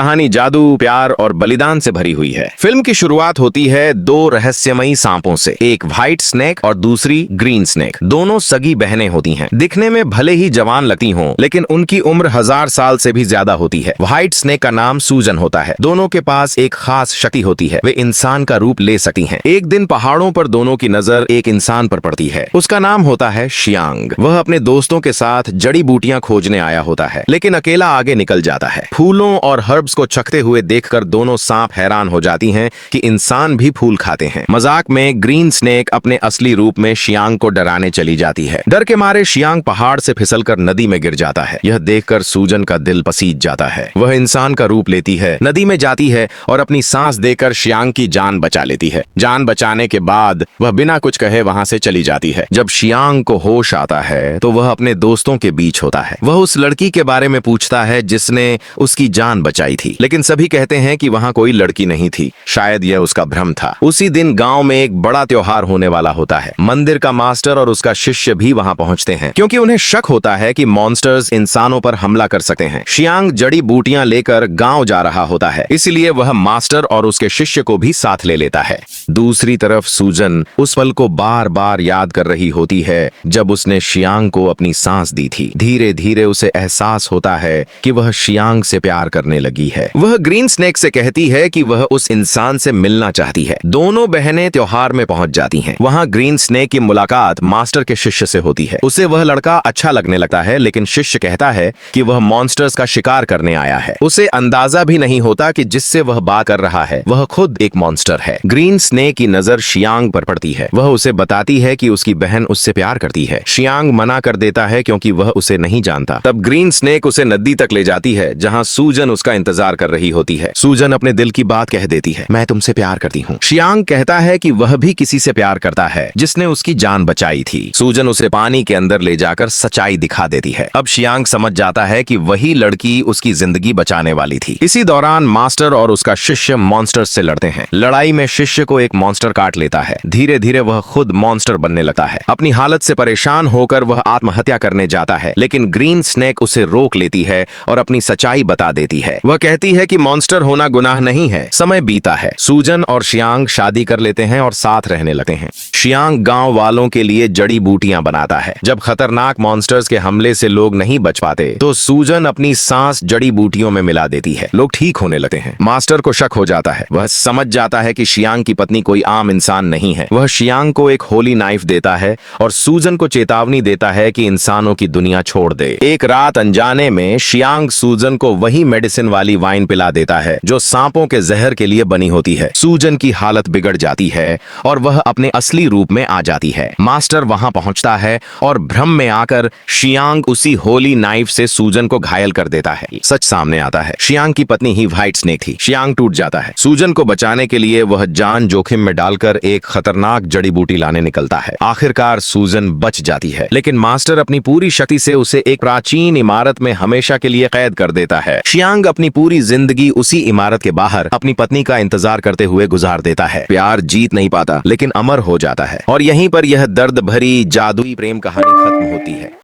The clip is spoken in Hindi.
कहानी जादू, प्यार और बलिदान से भरी हुई है। फिल्म की शुरुआत होती है दो रहस्यमयी सांपों से, एक व्हाइट स्नेक और दूसरी ग्रीन स्नेक। दोनों सगी बहनें होती हैं। दिखने में भले ही जवान लगती हों, लेकिन उनकी उम्र 1000 साल से भी ज्यादा होती है। व्हाइट स्नेक का नाम सूजन होता है। दोनों के पास एक खास शक्ति होती है, वे इंसान का रूप ले सकती हैं। एक दिन पहाड़ों पर दोनों की नजर एक इंसान पर पड़ती है। उसका नाम होता है शियांग। वह अपने दोस्तों के साथ जड़ी बूटियां खोजने आया होता है, लेकिन अकेला आगे निकल जाता है। फूलों और हर्ब्स को चखते हुए देखकर दोनों सांप हैरान हो जाती हैं कि इंसान भी फूल खाते हैं। मजाक में ग्रीन स्नेक अपने असली रूप में शियांग को डराने चली जाती है। डर के मारे शियांग पहाड़ से फिसलकर नदी में गिर जाता है। यह देखकर सूजन का दिल पसीज जाता है। वह इंसान का रूप लेती है, नदी में जाती है और अपनी सांस देकर शियांग की जान बचा लेती है। जान बचाने के बाद वह बिना कुछ कहे वहां से चली जाती है। जब शियांग को होश आता है तो वह अपने दोस्तों के बीच होता है। वह उस लड़की के बारे में पूछता है जिसने उसकी जान बचाई थी, लेकिन सभी कहते हैं कि वहां कोई लड़की नहीं थी। शायद यह उसका भ्रम था। उसी दिन गांव में एक बड़ा त्योहार होने वाला होता है। मंदिर का मास्टर और उसका शिष्य भी वहां पहुंचते हैं, क्योंकि उन्हें शक होता है कि मॉन्स्टर्स इंसानों पर हमला कर सकते हैं। शियांग जड़ी बूटियां लेकर गांव जा रहा होता है, इसलिए वह मास्टर और उसके शिष्य को भी साथ ले लेता है। दूसरी तरफ सूजन उस पल को बार बार याद कर रही होती है जब उसने शियांग को अपनी सांस दी थी। धीरे धीरे उसे एहसास होता है कि वह शियांग से प्यार करने लगी है। वह ग्रीन स्नेक से कहती है कि वह उस इंसान से मिलना चाहती है। दोनों बहनें त्योहार में पहुंच जाती हैं। वहां ग्रीन स्नेक की मुलाकात मास्टर के शिष्य से होती है। उसे वह लड़का अच्छा लगने लगता है, लेकिन शिष्य कहता है कि वह मॉन्स्टर्स का शिकार करने आया है। उसे अंदाजा भी नहीं होता कि जिससे वह बात कर रहा है वह खुद एक मॉन्स्टर है। ग्रीन स्नेक की नजर शियांग पर पड़ती है। वह उसे बताती है कि उसकी बहन उससे प्यार करती है। शियांग मना कर देता है क्योंकि वह उसे नहीं जानता। तब ग्रीन स्नेक उसे नदी तक ले जाती है, जहां सूजन उसका इंतजार कर रही होती है। सूजन अपने दिल की बात कह देती है, मैं तुमसे प्यार करती हूँ। शियांग कहता है कि वह भी किसी से प्यार करता है जिसने उसकी जान बचाई थी। सूजन उसे पानी के अंदर ले जाकर सच्चाई दिखा देती है। अब शियांग समझ जाता है कि वही लड़की उसकी जिंदगी बचाने वाली थी। इसी दौरान मास्टर और उसका शिष्य मॉन्स्टर्स से लड़ते हैं। लड़ाई में शिष्य को एक मॉन्स्टर काट लेता है। धीरे धीरे वह खुद मॉन्स्टर बनने लगता है। अपनी हालत से परेशान होकर वह आत्महत्या करने जाता है, लेकिन ग्रीन स्नेक उसे रोक लेती है और अपनी सच्चाई बता देती है। वह कहती है कि मॉन्स्टर होना गुनाह नहीं है। समय बीता है। सूजन और शियांग शादी कर लेते हैं और साथ रहने लगते हैं। शियांग गांव वालों के लिए जड़ी बूटियां बनाता है। जब खतरनाक मॉन्स्टर्स के हमले से लोग नहीं बच पाते तो सूजन अपनी सांस जड़ी बूटियों में मिला देती है। लोग ठीक होने लगते हैं। मास्टर को शक हो जाता है। वह समझ जाता है कि शियांग की पत्नी कोई आम इंसान नहीं है। वह शियांग को एक होली नाइफ देता है और सूजन को चेतावनी देता है कि इंसानों की दुनिया छोड़ दे। एक रात अनजाने में शियांग सूजन को वही मेडिसिन वाली वाइन पिला देता है जो सांपों के जहर के लिए बनी होती है। सूजन की हालत बिगड़ जाती है और वह अपने असली रूप में आ जाती है। मास्टर वहां पहुंचता है और भ्रम में आकर शियांग उसी होली नाइफ से सूजन को घायल कर देता है। सच सामने आता है, शियांग की पत्नी ही व्हाइट स्नेक थी। शियांग टूट जाता है। सूजन को बचाने के लिए वह जान जोखिम में डालकर एक खतरनाक जड़ी बूटी लाने निकलता है। आखिरकार सूजन बच जाती है, लेकिन मास्टर अपनी पूरी शक्ति से उसे एक प्राचीन इमारत में हमेशा के लिए कैद कर देता है। शियांग अपनी पूरी जिंदगी उसी इमारत के बाहर अपनी पत्नी का इंतजार करते हुए गुजार देता है। प्यार जीत नहीं पाता, लेकिन अमर हो जाता है। और यहीं पर यह दर्द भरी जादुई प्रेम कहानी खत्म होती है।